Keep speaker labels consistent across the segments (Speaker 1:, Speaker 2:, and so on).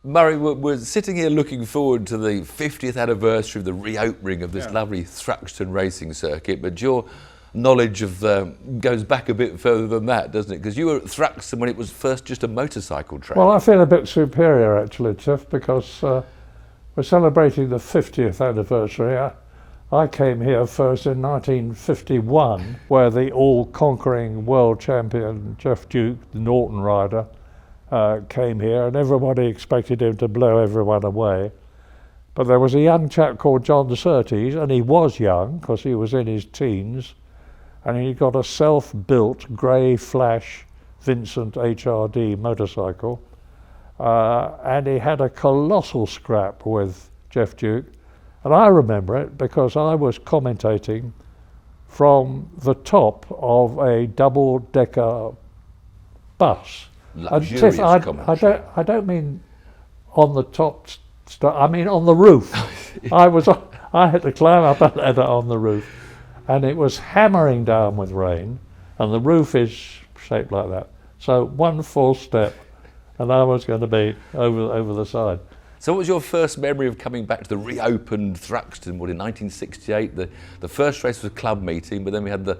Speaker 1: Murray, we're sitting here looking forward to the 50th anniversary of the reopening of this lovely Thruxton racing circuit, but your knowledge of goes back a bit further than that, doesn't it? Because you were at Thruxton when it was first just a motorcycle track.
Speaker 2: Well, I feel a bit superior actually, Tiff, because we're celebrating the 50th anniversary. I came here first in 1951, where the all-conquering world champion Jeff Duke, the Norton rider, came here, and everybody expected him to blow everyone away. But there was a young chap called John Surtees, and he was young because he was in his teens, and he got a self-built grey Flash Vincent HRD motorcycle, and he had a colossal scrap with Jeff Duke. And I remember it because I was commentating from the top of a double-decker bus.
Speaker 1: Luxurious commentary.
Speaker 2: I don't mean on the top, I mean on the roof. I had to climb up a ladder on the roof, and it was hammering down with rain, and the roof is shaped like that. So one full step, and I was going to be over the side.
Speaker 1: So what was your first memory of coming back to the reopened Thruxton? What, in 1968, the first race was a club meeting, but then we had the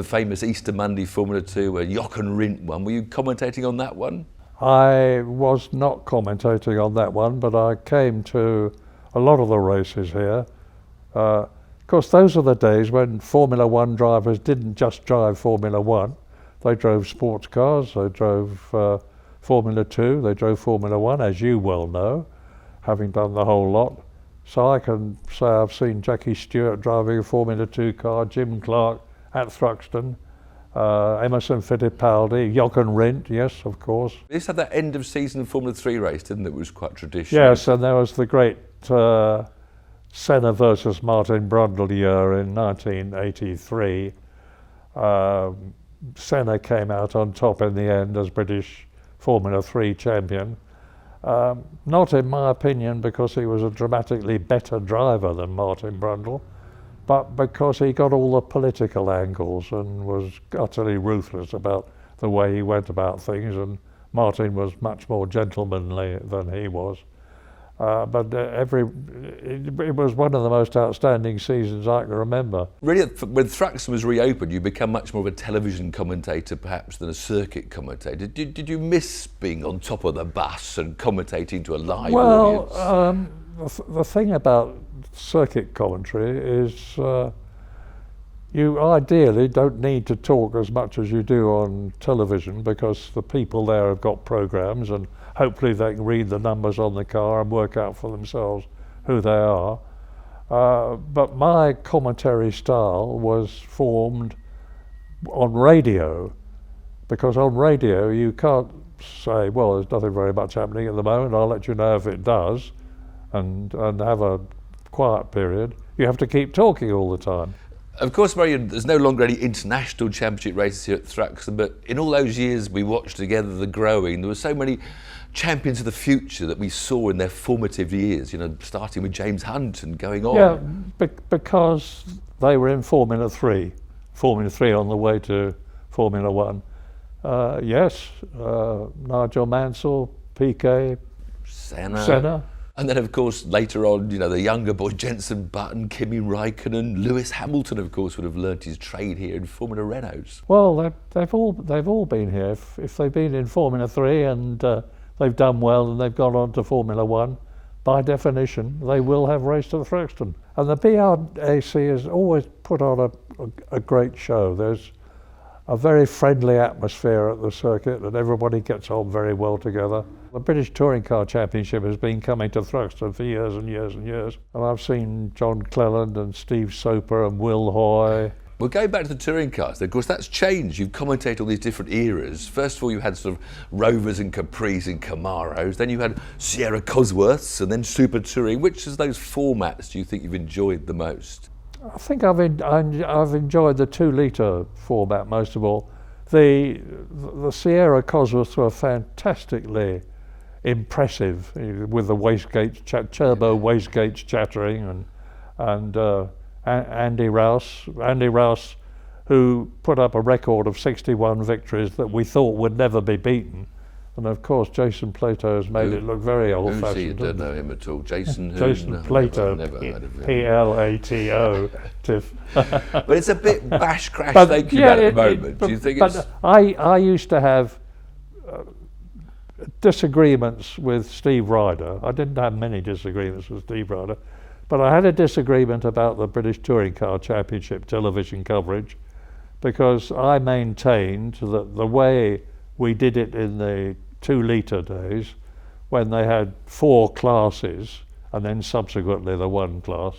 Speaker 1: famous Easter Monday Formula 2 where Jochen Rindt won. Were you commentating on that one?
Speaker 2: I was not commentating on that one, but I came to a lot of the races here. Of course, those are the days when Formula 1 drivers didn't just drive Formula 1. They drove sports cars, they drove Formula 2, they drove Formula 1, as you well know, having done the whole lot. So I can say I've seen Jackie Stewart driving a Formula 2 car, Jim Clark at Thruxton, Emerson Fittipaldi, Jochen Rindt, yes, of course.
Speaker 1: This had that end of season Formula 3 race, didn't it? It was quite traditional.
Speaker 2: Yes, and there was the great Senna versus Martin-Brundle year in 1983. Senna came out on top in the end as British Formula 3 champion. Not in my opinion because he was a dramatically better driver than Martin-Brundle, but because he got all the political angles and was utterly ruthless about the way he went about things, and Martin was much more gentlemanly than he was. But it was one of the most outstanding seasons I can remember.
Speaker 1: Really, when Thruxton was reopened, you become much more of a television commentator perhaps than a circuit commentator. Did you miss being on top of the bus and commentating to a live audience?
Speaker 2: Well, the thing about circuit commentary is you ideally don't need to talk as much as you do on television because the people there have got programs and hopefully they can read the numbers on the car and work out for themselves who they are. But my commentary style was formed on radio, because on radio you can't say, well, there's nothing very much happening at the moment, I'll let you know if it does, and have a quiet period. You have to keep talking all the time.
Speaker 1: Of course, Murray, there's no longer any international championship races here at Thruxton, but in all those years we watched together the growing, there were so many champions of the future that we saw in their formative years, you know, starting with James Hunt and going on.
Speaker 2: Yeah, because they were in Formula 3 on the way to Formula 1. Yes, Nigel Mansell, Piquet, Senna.
Speaker 1: And then, of course, later on, you know, the younger boys, Jenson Button, Kimi Räikkönen, Lewis Hamilton, of course, would have learnt his trade here in Formula Renaults.
Speaker 2: Well, they've all been here. If they've been in Formula 3 and they've done well and they've gone on to Formula 1, by definition, they will have raced at Thruxton. And the BRAC has always put on a great show. There's a very friendly atmosphere at the circuit and everybody gets on very well together. The British Touring Car Championship has been coming to Thruxton for years and years and years. And I've seen John Cleland and Steve Soper and Will Hoy.
Speaker 1: Well, going back to the touring cars, of course, that's changed. You've commentated all these different eras. First of all, you had sort of Rovers and Capris and Camaros. Then you had Sierra Cosworths and then Super Touring. Which of those formats do you think you've enjoyed the most?
Speaker 2: I think I've enjoyed the 2-litre format most of all. The Sierra Cosworths were fantastically impressive with the wastegate, turbo wastegates chattering, and Andy Rouse, who put up a record of 61 victories that we thought would never be beaten, And of course, Jason Plato has made it look very old-fashioned.
Speaker 1: Don't know him at all. Jason who?
Speaker 2: Jason Plato,
Speaker 1: Never heard of him.
Speaker 2: Plato, Tiff.
Speaker 1: But it's a bit bash crash thinking about at the moment. Do you think it's...
Speaker 2: I used to have disagreements with Steve Ryder. I didn't have many disagreements with Steve Ryder, but I had a disagreement about the British Touring Car Championship television coverage, because I maintained that the way we did it in the 2-litre days, when they had 4 classes and then subsequently the 1 class,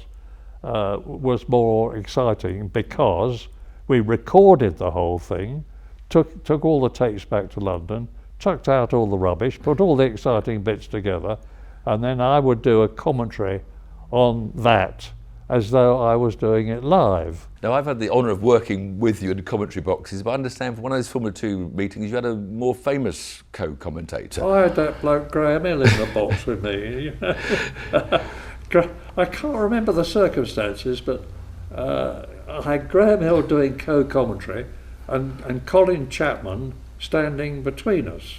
Speaker 2: was more exciting, because we recorded the whole thing, took all the tapes back to London, chucked out all the rubbish, put all the exciting bits together, and then I would do a commentary on that as though I was doing it live.
Speaker 1: Now, I've had the honour of working with you in commentary boxes, but I understand from one of those Formula 2 meetings you had a more famous co-commentator.
Speaker 2: I had that bloke Graham Hill in the box with me. I can't remember the circumstances, but I had Graham Hill doing co-commentary and Colin Chapman standing between us.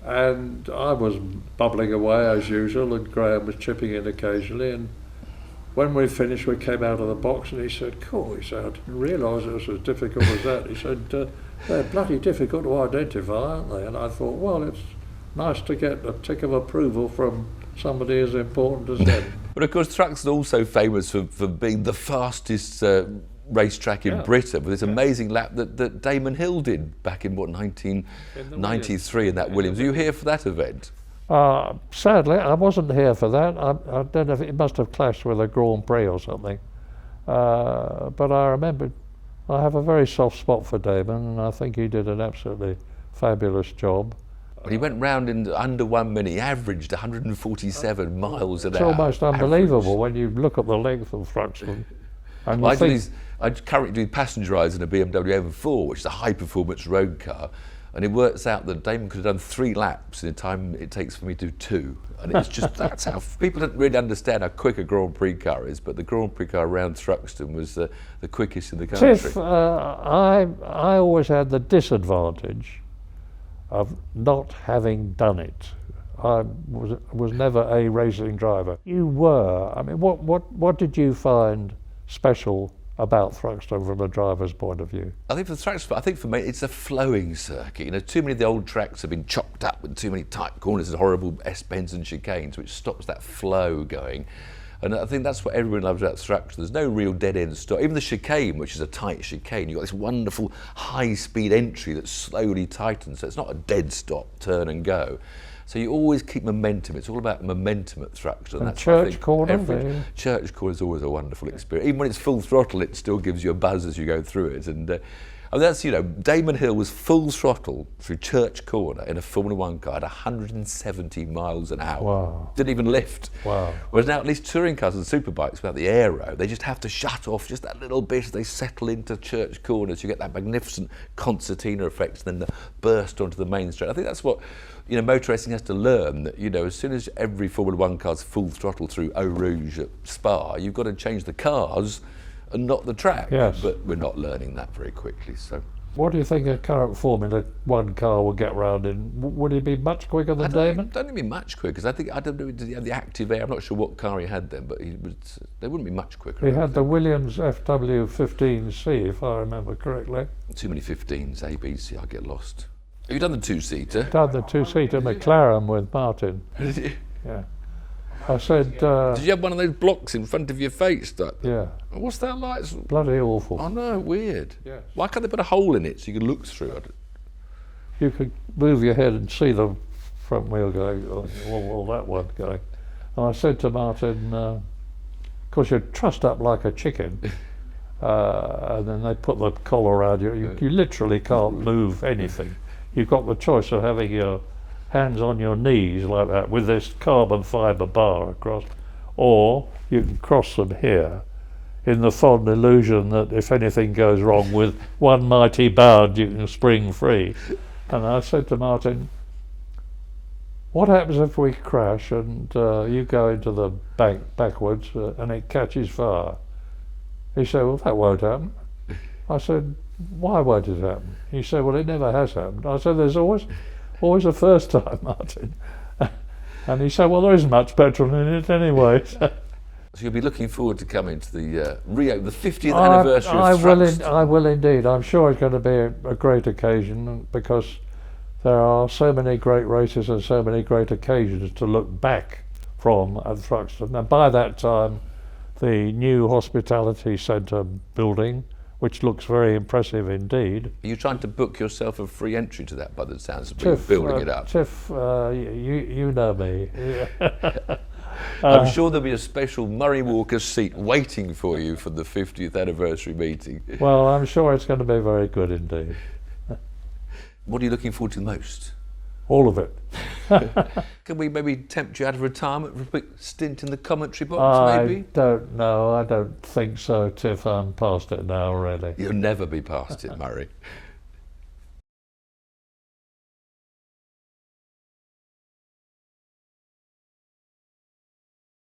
Speaker 2: And I was bubbling away as usual, and Graham was chipping in occasionally. And when we finished, we came out of the box, and he said, "Cool," he said, "I didn't realise it was as difficult as that." He said, "They're bloody difficult to identify, aren't they?" And I thought, well, it's nice to get a tick of approval from somebody as important as him.
Speaker 1: But of course, Thruxton also famous for being the fastest racetrack in Britain, with this amazing lap that Damon Hill did back in, 1993 in that Williams. Were you here for that event?
Speaker 2: Sadly, I wasn't here for that. I don't know if it must have clashed with a Grand Prix or something. But I remember, I have a very soft spot for Damon, and I think he did an absolutely fabulous job.
Speaker 1: Well, he went round in under 1 minute. He averaged 147 miles an hour.
Speaker 2: It's almost unbelievable when you look at the length of Thruxton. And
Speaker 1: I currently do passenger eyes in a BMW M4, which is a high-performance road car, and it works out that Damon could have done 3 laps in the time it takes for me to do 2. And it's just, that's how, people don't really understand how quick a Grand Prix car is, but the Grand Prix car around Thruxton was the quickest in the country.
Speaker 2: Tiff, I always had the disadvantage of not having done it. I was never a racing driver. You were. I mean, what did you find special about Thruxton from a driver's point of view?
Speaker 1: I think for me, it's a flowing circuit. You know, too many of the old tracks have been chopped up with too many tight corners and horrible S-bends and chicanes, which stops that flow going. And I think that's what everyone loves about Thruxton. There's no real dead-end stop. Even the chicane, which is a tight chicane, you've got this wonderful high-speed entry that slowly tightens, so it's not a dead stop, turn and go. So you always keep momentum. It's all about momentum at Thruxton.
Speaker 2: And Church Corner?
Speaker 1: Church Corner is always a wonderful experience. Even when it's full throttle, it still gives you a buzz as you go through it. And that's, you know, Damon Hill was full throttle through Church Corner in a Formula 1 car at 170 miles an hour.
Speaker 2: Wow.
Speaker 1: Didn't even lift.
Speaker 2: Wow.
Speaker 1: Whereas now at least touring cars and superbikes without the aero, they just have to shut off just that little bit as they settle into Church Corner, so you get that magnificent concertina effect and then the burst onto the main straight. I think that's what, you know, motor racing has to learn, that, you know, as soon as every Formula 1 car's full throttle through Eau Rouge at Spa, you've got to change the cars and not the track.
Speaker 2: Yes.
Speaker 1: But we're not learning that very quickly. So,
Speaker 2: what do you think a current Formula 1 car will get round in? Would he be much quicker than Damon?
Speaker 1: I don't think he'd be much quicker, because I don't know, did he have the active air? I'm not sure what car he had then, but they wouldn't be much quicker.
Speaker 2: He had the Williams FW15C, if I remember correctly.
Speaker 1: Too many 15s, ABC, I get lost. Have you done the 2-seater?
Speaker 2: Done the 2-seater McLaren with Martin.
Speaker 1: Did you?
Speaker 2: Yeah. I said...
Speaker 1: Did you have one of those blocks in front of your face?
Speaker 2: Yeah.
Speaker 1: What's that like?
Speaker 2: Bloody awful.
Speaker 1: Oh no, weird.
Speaker 2: Yes.
Speaker 1: Why can't they put a hole in it so you can look through it?
Speaker 2: You could move your head and see the front wheel going, or that one going. And I said to Martin, of course you'd trussed up like a chicken, and then they put the collar around you. You literally can't move anything. You've got the choice of having your hands on your knees like that with this carbon fibre bar across, or you can cross them here in the fond illusion that if anything goes wrong, with one mighty bound you can spring free. And I said to Martin, what happens if we crash and you go into the bank backwards and it catches fire? He said, well, that won't happen. I said, why won't it happen? He said, well, it never has happened. I said, there's always always the first time, Martin. And he said, well, there isn't much petrol in it anyway.
Speaker 1: So you'll be looking forward to coming to the Rio, the 50th anniversary of Thruxton.
Speaker 2: I will indeed. I'm sure it's going to be a great occasion because there are so many great races and so many great occasions to look back from at Thruxton. And by that time, the new Hospitality Centre building, which looks very impressive indeed.
Speaker 1: Are you trying to book yourself a free entry to that by the sounds of it, building it up?
Speaker 2: Tiff, you know me.
Speaker 1: I'm sure there'll be a special Murray Walker seat waiting for you for the 50th anniversary meeting.
Speaker 2: Well, I'm sure it's going to be very good indeed.
Speaker 1: What are you looking forward to most?
Speaker 2: All of it.
Speaker 1: Can we maybe tempt you out of retirement for a quick stint in the commentary box, maybe?
Speaker 2: I don't know. I don't think so, Tiff. I'm past it now, really.
Speaker 1: You'll never be past it, Murray.